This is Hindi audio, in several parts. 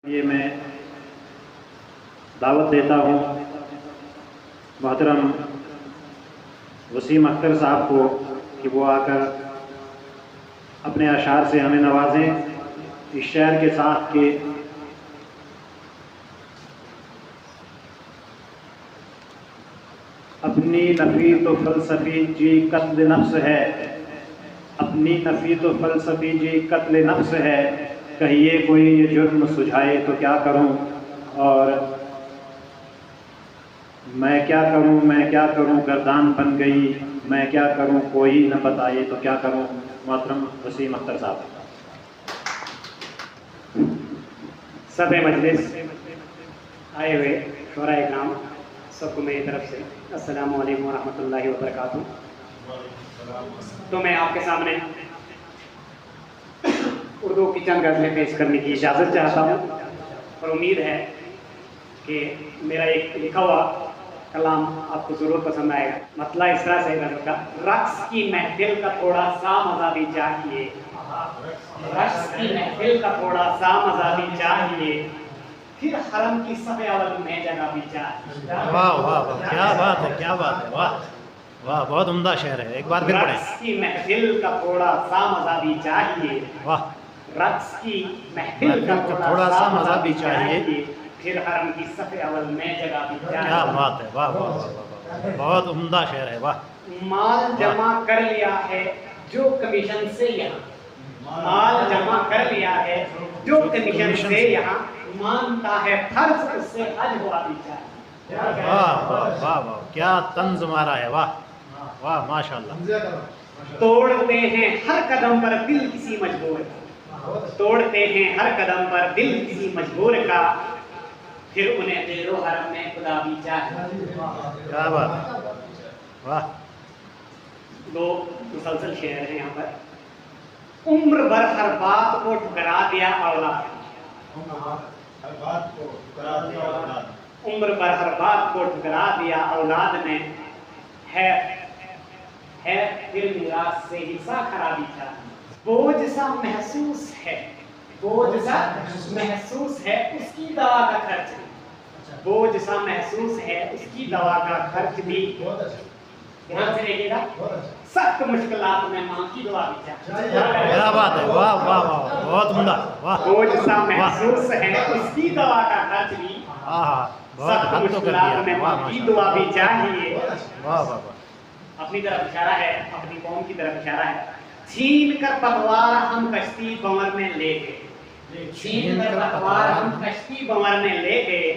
ये मैं दावत देता हूँ मोहतरम वसीम अख्तर साहब को कि वो आकर अपने अशार से हमें नवाजें। इस शहर के साथ के अपनी नफ़ी तो फ़लसफ़ी जी कत्ल नफ्स है, अपनी नफ़ी तो फ़लसफ़ी जी कत्ल नफ्स है, कहिए कोई ये जुर्म सुझाए तो क्या करूं, और मैं क्या करूं गर्दान बन गई, मैं क्या करूं कोई न बताए तो क्या करूं। मोहतरम वसीम अख्तर साहब। सभे मजलिस आए हुए शोरा इकराम सबको मेरी तरफ से अस्सलामु अलैकुम वरहमतुल्लाहि वबरकातुहू। तो मैं आपके सामने उर्दू की चंद गज़लें पेश करने की इजाज़त चाहता हूँ और उम्मीद है कि मेरा एक लिखा हुआ कलाम आपको ज़रूर पसंद आएगा। मतलब इस तरह से गज़ल का, रक्स की महफिल का थोड़ा सा मज़ा भी चाहिए, रक्स की महफिल का थोड़ा सा मज़ा भी चाहिए, फिर हरम की सफ़े अवल में जगह भी चाहिए। वाह वाह वाह, क्या बात है, क्या बात है, वाह वाह, बहुत उम्दा शेर है। एक बार फिर पढ़ें। रक्स की महफिल का थोड़ा सा मज़ा भी चाहिए, वाह, रक्स की महफिल का थोड़ा सा मज़ा भी चाहिए, फिर हरम की सफ़े अवल में जगह भी चाहिए। क्या बात है, वाह वाह वाह, बहुत उम्दा शेर है, वाह। माल जमा कर लिया है जो कमीशन से यहाँ, माल जमा कर लिया है जो कमीशन से यहाँ, मानता है फर्ज उससे हज हुआ भी चाहिए। वाह वाह वाह वाह, क्या तंज मारा है, वाह वाह, माशाल्लाह। तोड़ते हैं हर कदम पर दिल किसी मजबूर का, तोड़ते हैं हर कदम पर दिल किसी मजबूर का, फिर उन्हें देरो हरम में खुदा भी चाहिए। क्या बात है, वाह। दो मुसलसल शेर हैं यहाँ पर। उम्र भर हर बात को ठुकरा दिया औलाद, उम्र भर हर बात को ठुकरा दिया औलाद ने, है फिर मिरास से हिस्सा खराबी चाहिए। बोझ सा महसूस है, बोझ सा महसूस है उसकी दवा का खर्च भी, बोझ सा महसूस है उसकी दवा का खर्च भी, ध्यान से देखिएगा, सख्त मुश्किलात में मां की दुआ भी चाहिए। क्या बात है, वाह वाह वाह, बहुत उम्दा, वाह। बोझ सा महसूस है उसकी दवा का खर्च भी, बहुत हद तो कर दिया, में वाह मां की माशाल्लाह, दुआ भी चाहिए। वाह वाह वाह। अपनी तरफ इशारा है, अपनी कौम की तरफ इशारा है। छीन कर पतवार हम कश्ती बंवर में ले गए, छीन कर पतवार हम कश्ती बंवर में ले गए,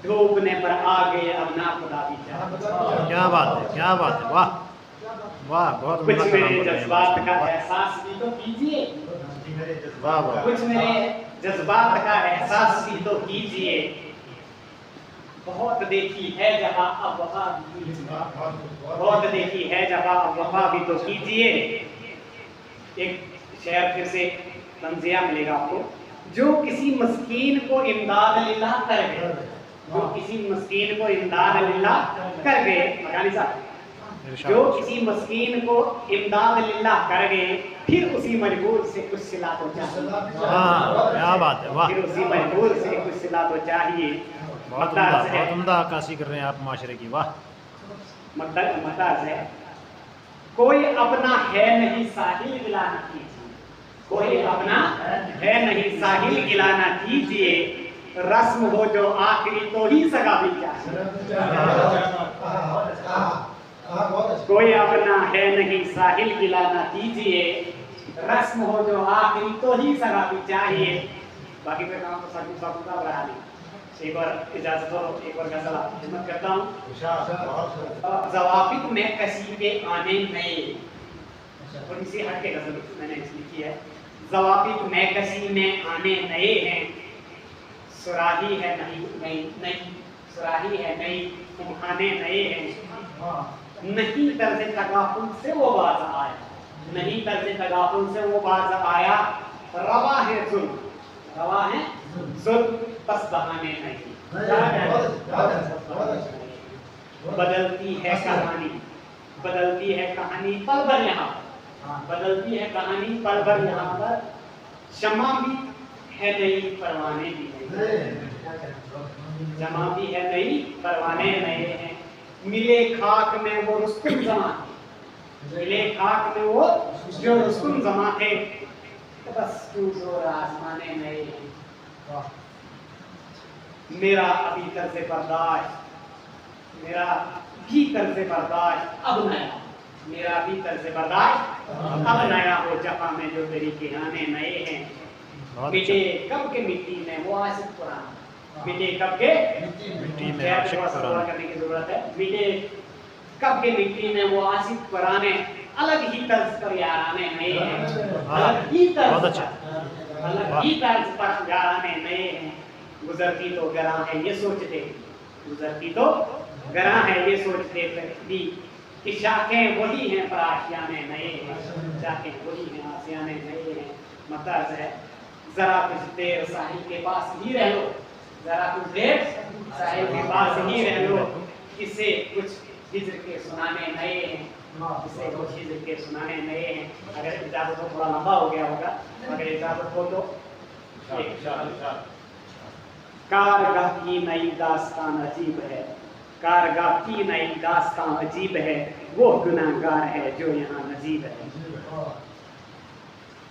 डूबने पर आ गए अब ना खुदा भी चाहिए। क्या बात है, क्या बात है, वाह वाह, बहुत कुछ उम्दा कलाम मेरे बोल रहे हैं, जज्बात का एहसास भी तो कीजिए, वाह वाह। कुछ मेरे जज्बात का एहसास भी तो कीजिए, बहुत देखी है जहां अब वफा भी कीजिए, बहुत देखी है जहां अब वफा भी तो कीजिए। एक शेर फिर से तंजिया मिलेगा आपको। जो किसी मस्कीन को इमदाद लिल्लाह कर गए, जो किसी मस्कीन को इमदाद लिल्लाह कर गए, मकानी साहब, जो किसी मस्कीन को इमदाद लिल्लाह कर गए, फिर उसी मजबूर से कुछ सिला तो चाहिए। क्या बात है, वाह। फिर उसी मजबूर से कुछ सिला तो चाहिए। बहुत उम्दा अक्कासी कर रहे हैं आप माशरे की, वाह। मतलब है कोई अपना है नहीं साहिल गिलाना कीजिए, कोई अपना है नहीं साहिल गिलाना कीजिए, रस्म हो जो आखिरी तो ही सगा भी चाहिए। कोई अपना है नहीं साहिल गिलाना कीजिए, रस्म हो जो आखिरी तो ही सगा भी चाहिए। बाकी का काम तो साकिब साहब का बढ़ा दी। एक बार इजाजत हो, एक बार गजल हिम्मत करता हूँ। जवाबित में कसी के आने नए, थोड़ी सी हट के गजल मैंने लिखी है। जवाबित में कसी में आने नए हैं, सुराही है नहीं सुराही है नहीं तुम्हाने नए हैं, नहीं तर्ज तगाफुल से वो बाज आया, नहीं तर्ज तगाफुल से वो बाज आया, रवा है जुल्म, रवा है जुल्म बस बहाने नहीं। बदलती है कहानी, बदलती है कहानी पल भर यहाँ, बदलती है कहानी पल भर यहाँ पर, शम्मा भी है नई परवाने भी नए, जमा भी है नई परवाने नए हैं। मिले खाक में वो रुस्तुम जमा थे, मिले खाक में वो जो रुस्तुम जमा थे, तो बस टूट और आसमाने नए हैं। मेरा अभी तर्ज़ बर्दाश्त, मेरा भी तर्ज़ बर्दाश्त अब नया, मेरा भी तर्ज़ बर्दाश्त अब नया हो। जहाँ में जो तेरी किराने नए हैं, मिले कब के मिट्टी में वो आशिक पुराना, मिले कब के मिट्टी में आशिक पुराना करने की जरूरत है। मिले कब के मिट्टी में वो आशिक पुराने, अलग ही तर्ज पर याराने नए हैं, अलग ही तर्ज पर, अलग ही तर्ज पर याराने नए हैं। गुजरती तो गरा है ये सोचते, गुजरती तो गरा है ये सोचते भी कि शाखें वही हैं पर आशियाने नए हैं, शाखें वही हैं आशियाने नए हैं। मतर्ज है जरा कुछ देर साहिल के पास ही रह लो, जरा कुछ देर साहिल के पास ही रह लो, किसे कुछ हिज्र के सुनाने नए हैं, किसे कुछ हिज्र के सुनाने नए हैं। अगर इजाजत हो, थोड़ा लंबा हो गया होगा, अगर इजाजत हो तो कारगाह की नई दास्तान अजीब है, कारगाह की नई दास्तान अजीब है, वो गुनाहगार है जो यहाँ नजीब है।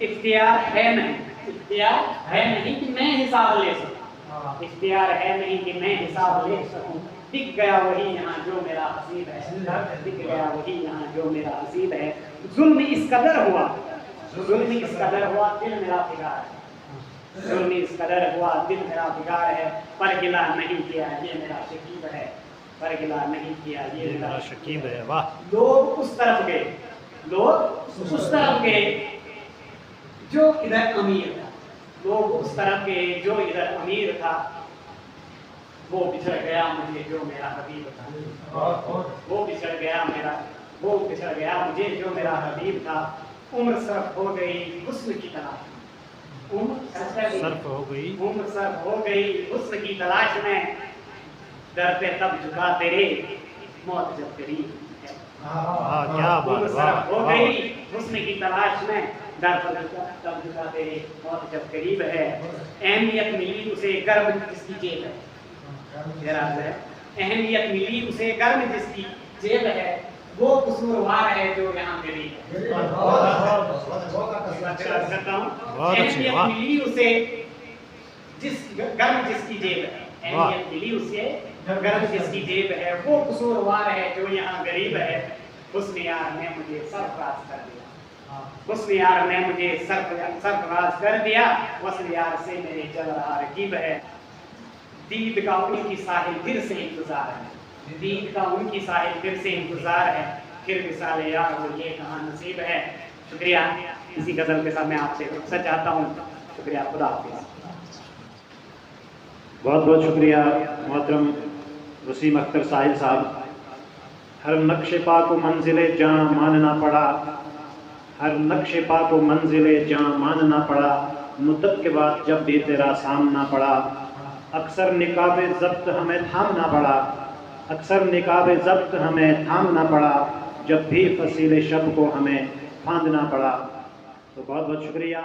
इख्तियार है नहीं, इख्तियार है नहीं कि मैं हिसाब ले सकूं, इख्तियार है नहीं कि मैं हिसाब ले सकूं। दिख गया वही यहाँ जो मेरा हसीब है, दिख गया वही यहाँ जो मेरा हसीब है। जुल्म इस कदर हुआ, जुल्म इस कदर हुआ दिल मेरा फिगार है, जुल्म इस कदर हुआ दिल मेरा फिगार है। पर गिला नहीं किया ये मेरा शकीब है, पर गिला नहीं किया ये मेरा शकीब है। वाह। लोग उस तरफ गए, लोग उस तरफ गए जो इधर अमीर था, लोग उस तरफ गए जो इधर अमीर था। वो बिछड़ गया मुझे जो मेरा हबीब था, वो बिछड़ गया मेरा, वो बिछड़ गया मुझे जो मेरा हबीब था। उम्र सर्फ हो गई हुस्न की तलाश, उम्र सर्फ हो गई, उम्र सर्फ हो गई हुस्न की तलाश में। दर पे तब झुका तेरे मौत जब करीब है, क्या बात, उम्र सर्फ हो गई हुस्न की तलाश में, दर पर तब झुका तेरे मौत जब करीब है। अहमियत मिली उसे गर्म जिसकी जेब है, अहमियत मिली उसे गर्म जिसकी जेब है, वो कसूरवार है जो यहाँ गरीब है। अहमियत मिली उसे जिस गर्म जिसकी जेब है, अहमियत मिली उसे गर्म जिसकी जेब है, वो कसूरवार है जो यहाँ गरीब है। हुस्न यार ने मुझे सरफराज कर दिया, हुस्न यार ने मुझे सरफराज कर दिया। वस्ल यार से मेरे चल रहा रकीब है। दीद का उनकी साहिल फिर से इंतजार है, दीद का उनकी साहिल फिर से इंतजार है। फिर मिसाल यार वो ये कहाँ नसीब है। शुक्रिया। इसी गजल के साथ मैं आपसे रुखसत चाहता हूँ। शुक्रिया, खुदा हाफिज़। बहुत बहुत शुक्रिया मोहतरम वसीम अख्तर साहिल साहब। हर नक्शे पा को मंजिले जहाँ मानना पड़ा, हर नक्शे पा को मंजिले जहाँ मानना पड़ा। मुद्दत के बाद जब भी तेरा सामना पड़ा, अक्सर निकाबे ज़ब्त हमें थामना पड़ा, अक्सर निकाबे ज़ब्त हमें थामना पड़ा। जब भी फसीले शब को हमें फांदना पड़ा। तो बहुत बहुत शुक्रिया।